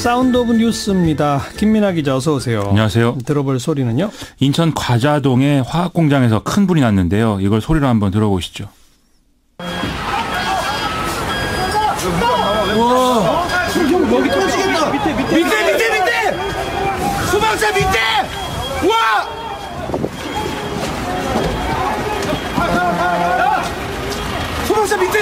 사운드 오브 뉴스입니다. 김민아 기자 어서 오세요. 안녕하세요. 들어볼 소리는요? 인천 과자동의 화학공장에서 큰 불이 났는데요. 이걸 소리로 한번 들어보시죠. 와, 여기 터지겠다. 밑에! 소방차 밑에! 와! 소방차 밑에!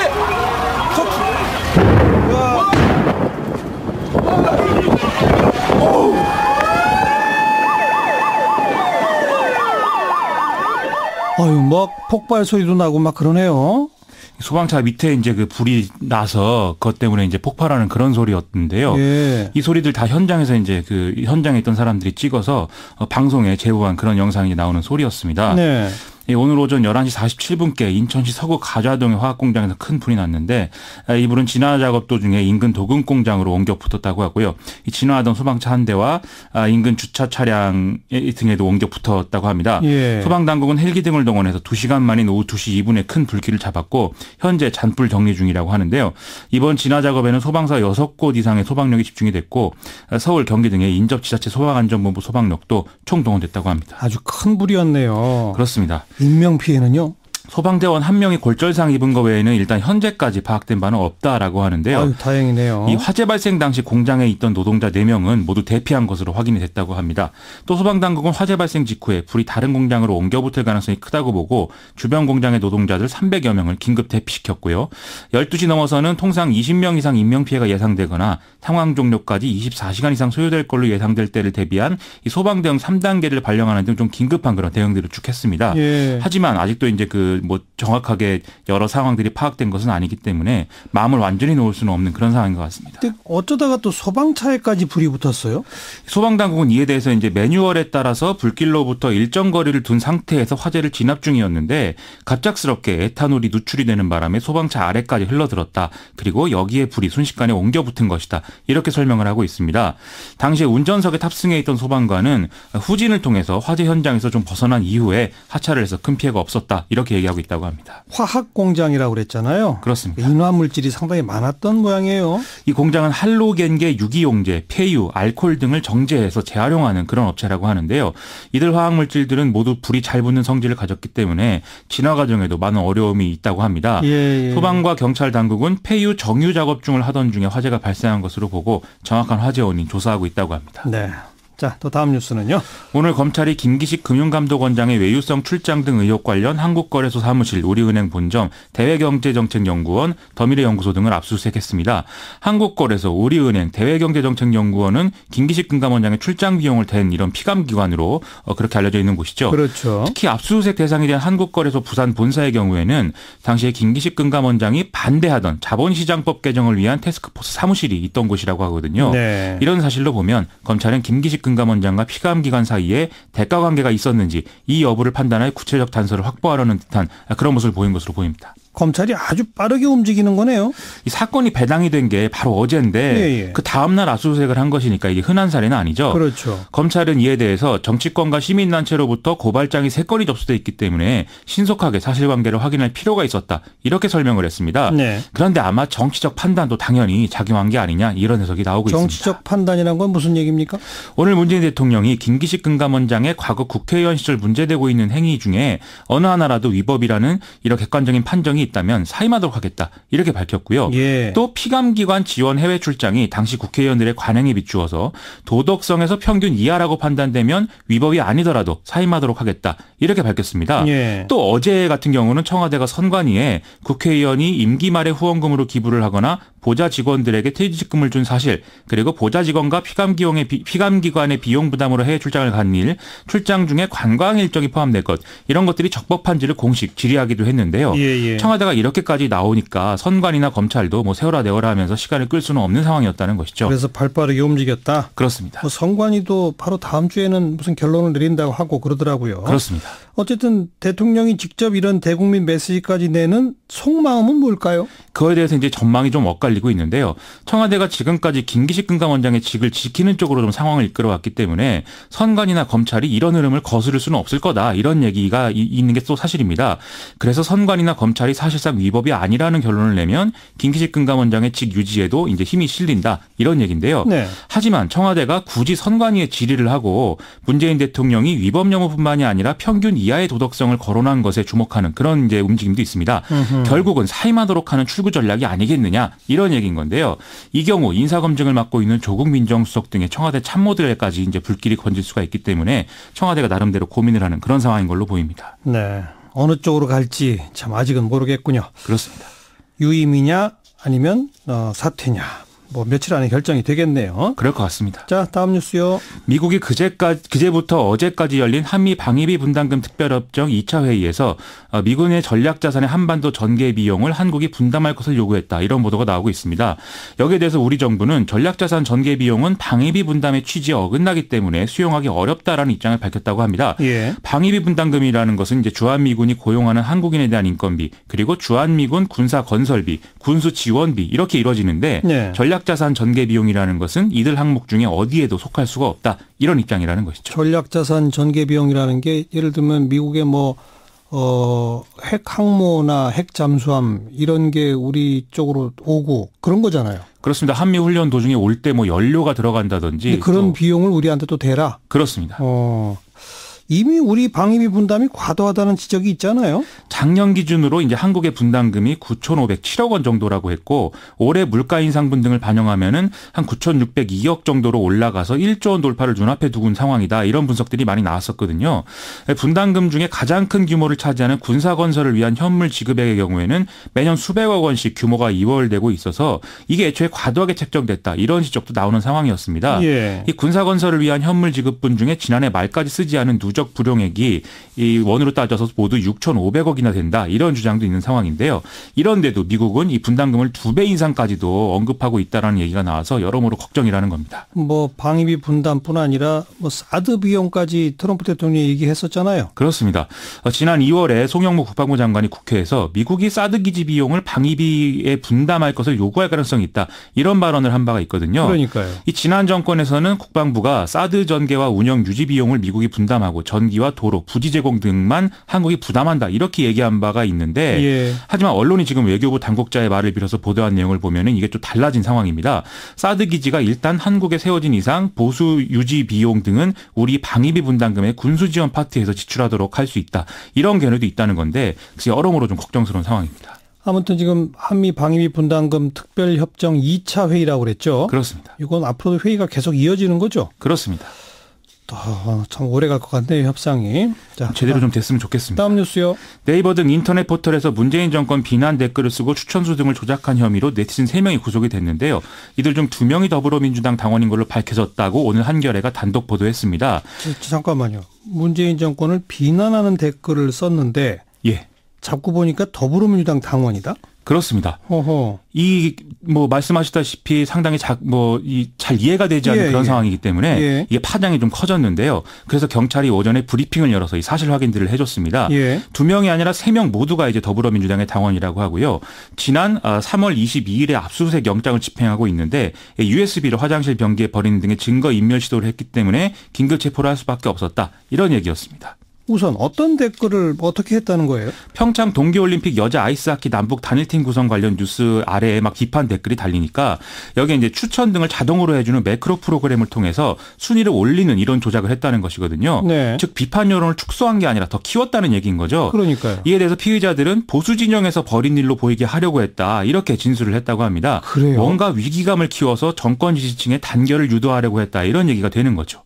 아유, 막 폭발 소리도 나고 막 그러네요. 소방차 밑에 이제 그 불이 나서 그것 때문에 이제 폭발하는 그런 소리였는데요. 예. 이 소리들 다 현장에서 이제 그 현장에 있던 사람들이 찍어서 방송에 제보한 그런 영상이 나오는 소리였습니다. 네. 오늘 오전 11시 47분께 인천시 서구 가자동의 화학공장에서 큰 불이 났는데 이 불은 진화 작업 도중에 인근 도금 공장으로 옮겨 붙었다고 하고요. 이 진화하던 소방차 한 대와 인근 주차 차량 등에도 옮겨 붙었다고 합니다. 예. 소방당국은 헬기 등을 동원해서 2시간 만인 오후 2시 2분에 큰 불길을 잡았고 현재 잔불 정리 중이라고 하는데요. 이번 진화 작업에는 소방사 6곳 이상의 소방력이 집중이 됐고 서울, 경기 등의 인접지자체 소방안전본부 소방력도 총동원됐다고 합니다. 아주 큰 불이었네요. 그렇습니다. 인명피해는요? 소방대원 1명이 골절상 입은 것 외에는 일단 현재까지 파악된 바는 없다라고 하는데요. 아유, 다행이네요. 이 화재 발생 당시 공장에 있던 노동자 4명은 모두 대피한 것으로 확인이 됐다고 합니다. 또 소방당국은 화재 발생 직후에 불이 다른 공장으로 옮겨 붙을 가능성이 크다고 보고 주변 공장의 노동자들 300여 명을 긴급 대피시켰고요. 12시 넘어서는 통상 20명 이상 인명피해가 예상되거나 상황 종료까지 24시간 이상 소요될 걸로 예상될 때를 대비한 이 소방대응 3단계를 발령하는 등 좀 긴급한 그런 대응들을 쭉 했습니다. 예. 하지만 아직도 이제 정확하게 여러 상황들이 파악된 것은 아니기 때문에 마음을 완전히 놓을 수는 없는 그런 상황인 것 같습니다. 근데 어쩌다가 또 소방차에까지 불이 붙었어요? 소방당국은 이에 대해서 이제 매뉴얼에 따라서 불길로부터 일정 거리를 둔 상태에서 화재를 진압 중이었는데 갑작스럽게 에탄올이 누출이 되는 바람에 소방차 아래까지 흘러들었다. 그리고 여기에 불이 순식간에 옮겨 붙은 것이다. 이렇게 설명을 하고 있습니다. 당시에 운전석에 탑승해 있던 소방관은 후진을 통해서 화재 현장에서 좀 벗어난 이후에 하차를 해서 큰 피해가 없었다. 이렇게 얘기하고 있다고 합니다. 화학공장이라고 그랬잖아요. 그렇습니다. 인화물질이 상당히 많았던 모양이에요. 이 공장은 할로겐계 유기용제, 폐유, 알코올 등을 정제해서 재활용하는 그런 업체라고 하는데요. 이들 화학물질들은 모두 불이 잘 붙는 성질을 가졌기 때문에 진화 과정에도 많은 어려움이 있다고 합니다. 예. 소방과 경찰 당국은 폐유 정유 작업 중을 하던 중에 화재가 발생한 것으로 보고 정확한 화재 원인 조사하고 있다고 합니다. 네. 자, 또 다음 뉴스는요. 오늘 검찰이 김기식 금융감독원장의 외유성 출장 등 의혹 관련 한국거래소 사무실, 우리은행 본점, 대외경제정책연구원, 더미래연구소 등을 압수수색했습니다. 한국거래소, 우리은행, 대외경제정책연구원은 김기식 금감원장의 출장 비용을 댄 이런 피감기관으로 그렇게 알려져 있는 곳이죠. 그렇죠. 특히 압수수색 대상이 된 한국거래소 부산 본사의 경우에는 당시에 김기식 금감원장이 반대하던 자본시장법 개정을 위한 태스크포스 사무실이 있던 곳이라고 하거든요. 네. 이런 사실로 보면 검찰은 김기식 금감원장과 피감기관 사이에 대가관계가 있었는지 이 여부를 판단할 구체적 단서를 확보하려는 듯한 그런 모습을 보인 것으로 보입니다. 검찰이 아주 빠르게 움직이는 거네요. 이 사건이 배당이 된 게 바로 어제인데 그 다음 날 압수수색을 한 것이니까 이게 흔한 사례는 아니죠. 그렇죠. 검찰은 이에 대해서 정치권과 시민단체로부터 고발장이 3건이 접수돼 있기 때문에 신속하게 사실관계를 확인할 필요가 있었다. 이렇게 설명을 했습니다. 네. 그런데 아마 정치적 판단도 당연히 작용한 게 아니냐 이런 해석이 나오고 있습니다. 정치적 판단이란 건 무슨 얘기입니까? 오늘 문재인 대통령이 김기식 금감원장의 과거 국회의원 시절 문제되고 있는 행위 중에 어느 하나라도 위법이라는 이런 객관적인 판정이 있다면 사임하도록 하겠다. 이렇게 밝혔고요. 예. 또 피감기관 지원 해외 출장이 당시 국회의원들의 관행에 비추어서 도덕성에서 평균 이하라고 판단되면 위법이 아니더라도 사임하도록 하겠다. 이렇게 밝혔습니다. 예. 또 어제 같은 경우는 청와대가 선관위에 국회의원이 임기 말에 후원금으로 기부를 하거나 보좌 직원들에게 퇴직금을 준 사실, 그리고 보좌 직원과 피감기관의 비용 부담으로 해외 출장을 간 일, 출장 중에 관광 일정이 포함될 것, 이런 것들이 적법한지를 공식 질의하기도 했는데요. 예. 청와대가 이렇게까지 나오니까 선관위나 검찰도 뭐 세워라 내워라 하면서 시간을 끌 수는 없는 상황이었다는 것이죠. 그래서 발빠르게 움직였다. 그렇습니다. 선관위도 바로 다음 주에는 무슨 결론을 내린다고 하고 그러더라고요. 그렇습니다. 어쨌든 대통령이 직접 이런 대국민 메시지까지 내는 속마음은 뭘까요? 그거에 대해서 이제 전망이 좀 엇갈리고 있는데요. 청와대가 지금까지 김기식 금감원장의 직을 지키는 쪽으로 좀 상황을 이끌어왔기 때문에 선관위나 검찰이 이런 흐름을 거스를 수는 없을 거다. 이런 얘기가 있는 게 또 사실입니다. 그래서 선관위나 검찰이 사실상 위법이 아니라는 결론을 내면 김기식 금감원장의 직 유지에도 이제 힘이 실린다. 이런 얘기인데요. 네. 하지만 청와대가 굳이 선관위에 질의를 하고 문재인 대통령이 위법 여부뿐만이 아니라 평균 이하의 도덕성을 거론한 것에 주목하는 그런 이제 움직임도 있습니다. 결국은 사임하도록 하는 출구 전략이 아니겠느냐 이런 얘기인 건데요. 이 경우 인사검증을 맡고 있는 조국 민정수석 등의 청와대 참모들에까지 이제 불길이 번질 수가 있기 때문에 청와대가 나름대로 고민을 하는 그런 상황인 걸로 보입니다. 네. 어느 쪽으로 갈지 참 아직은 모르겠군요. 그렇습니다. 유임이냐 아니면 사퇴냐. 뭐 며칠 안에 결정이 되겠네요. 그럴 것 같습니다. 자, 다음 뉴스요. 미국이 그제부터 어제까지 열린 한미 방위비 분담금 특별협정 2차 회의에서 미군의 전략자산의 한반도 전개 비용을 한국이 분담할 것을 요구했다. 이런 보도가 나오고 있습니다. 여기에 대해서 우리 정부는 전략자산 전개 비용은 방위비 분담의 취지에 어긋나기 때문에 수용하기 어렵다라는 입장을 밝혔다고 합니다. 예. 방위비 분담금이라는 것은 이제 주한미군이 고용하는 한국인에 대한 인건비, 그리고 주한미군 군사 건설비, 군수 지원비 이렇게 이루어지는데 네. 전략자산 전개 비용이라는 것은 이들 항목 중에 어디에도 속할 수가 없다. 이런 입장이라는 것이죠. 전략자산 전개 비용이라는 게 예를 들면 미국의 핵 항모나 핵 잠수함 이런 게 우리 쪽으로 오고 그런 거잖아요. 그렇습니다. 한미 훈련 도중에 올 때 연료가 들어간다든지 그런 비용을 우리한테 또 대라. 그렇습니다. 이미 우리 방위비 분담이 과도하다는 지적이 있잖아요. 작년 기준으로 이제 한국의 분담금이 9,507억 원 정도라고 했고 올해 물가 인상분 등을 반영하면은 한 9,602억 정도로 올라가서 1조 원 돌파를 눈앞에 두고 상황이다. 이런 분석들이 많이 나왔었거든요. 분담금 중에 가장 큰 규모를 차지하는 군사 건설을 위한 현물 지급액의 경우에는 매년 수백억 원씩 규모가 이월되고 있어서 이게 애초에 과도하게 책정됐다. 이런 지적도 나오는 상황이었습니다. 예. 이 군사 건설을 위한 현물 지급분 중에 지난해 말까지 쓰지 않은 누적 불용액이 이 원으로 따져서 모두 6,500억이나 된다. 이런 주장도 있는 상황인데요. 이런데도 미국은 이 분담금을 2배 인상까지도 언급하고 있다라는 얘기가 나와서 여러모로 걱정이라는 겁니다. 방위비 분담뿐 아니라 사드 비용까지 트럼프 대통령이 얘기했었잖아요. 그렇습니다. 지난 2월에 송영무 국방부 장관이 국회에서 미국이 사드 기지 비용을 방위비에 분담할 것을 요구할 가능성이 있다. 이런 발언을 한 바가 있거든요. 그러니까요. 이 지난 정권에서는 국방부가 사드 전개와 운영 유지 비용을 미국이 분담하고 전기와 도로, 부지 제공 등만 한국이 부담한다. 이렇게 얘기한 바가 있는데 예. 하지만 언론이 지금 외교부 당국자의 말을 빌어서 보도한 내용을 보면은 이게 좀 달라진 상황입니다. 사드 기지가 일단 한국에 세워진 이상 보수 유지 비용 등은 우리 방위비 분담금의 군수 지원 파트에서 지출하도록 할 수 있다. 이런 견해도 있다는 건데 여러모로 좀 걱정스러운 상황입니다. 아무튼 지금 한미 방위비 분담금 특별협정 2차 회의라고 그랬죠. 그렇습니다. 이건 앞으로도 회의가 계속 이어지는 거죠. 그렇습니다. 참 오래 갈 것 같네요, 협상이. 자, 제대로 좀 됐으면 좋겠습니다. 다음 뉴스요. 네이버 등 인터넷 포털에서 문재인 정권 비난 댓글을 쓰고 추천수 등을 조작한 혐의로 네티즌 3명이 구속이 됐는데요. 이들 중 2명이 더불어민주당 당원인 걸로 밝혀졌다고 오늘 한겨레가 단독 보도했습니다. 잠깐만요. 문재인 정권을 비난하는 댓글을 썼는데 예. 잡고 보니까 더불어민주당 당원이다? 그렇습니다. 허허. 말씀하셨다시피 상당히 잘 이해가 되지 않는 그런 상황이기 때문에 이게 파장이 좀 커졌는데요. 그래서 경찰이 오전에 브리핑을 열어서 이 사실 확인들을 해줬습니다. 2명이 아니라 3명 모두가 이제 더불어민주당의 당원이라고 하고요. 지난 3월 22일에 압수수색 영장을 집행하고 있는데 USB를 화장실 변기에 버리는 등의 증거 인멸 시도를 했기 때문에 긴급 체포를 할 수밖에 없었다. 이런 얘기였습니다. 우선 어떤 댓글을 어떻게 했다는 거예요? 평창 동계올림픽 여자 아이스하키 남북 단일팀 구성 관련 뉴스 아래에 막 비판 댓글이 달리니까 여기에 이제 추천 등을 자동으로 해주는 매크로 프로그램을 통해서 순위를 올리는 이런 조작을 했다는 것이거든요. 네. 즉 비판 여론을 축소한 게 아니라 더 키웠다는 얘기인 거죠. 그러니까요. 이에 대해서 피의자들은 보수 진영에서 벌인 일로 보이게 하려고 했다. 이렇게 진술을 했다고 합니다. 그래요? 뭔가 위기감을 키워서 정권 지지층의 단결을 유도하려고 했다. 이런 얘기가 되는 거죠.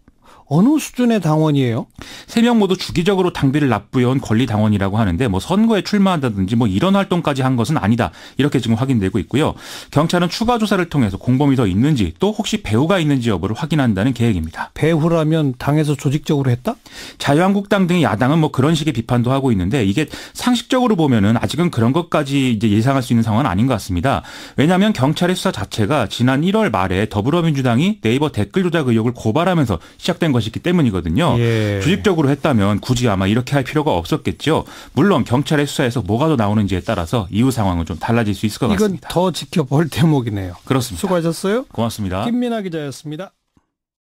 어느 수준의 당원이에요? 3명 모두 주기적으로 당비를 납부해온 권리 당원이라고 하는데 선거에 출마한다든지 이런 활동까지 한 것은 아니다. 이렇게 지금 확인되고 있고요. 경찰은 추가 조사를 통해서 공범이 더 있는지 또 혹시 배후가 있는지 여부를 확인한다는 계획입니다. 배후라면 당에서 조직적으로 했다? 자유한국당 등의 야당은 그런 식의 비판도 하고 있는데 이게 상식적으로 보면은 아직은 그런 것까지 이제 예상할 수 있는 상황은 아닌 것 같습니다. 왜냐하면 경찰의 수사 자체가 지난 1월 말에 더불어민주당이 네이버 댓글 조작 의혹을 고발하면서 시작된 것이기 때문이거든요. 예. 조직적으로 했다면 굳이 아마 이렇게 할 필요가 없었겠죠. 물론 경찰의 수사에서 뭐가 더 나오는지에 따라서 이후 상황은 좀 달라질 수 있을 것 같습니다. 이건 더 지켜볼 대목이네요. 그렇습니다. 수고하셨어요. 고맙습니다. 김민아 기자였습니다.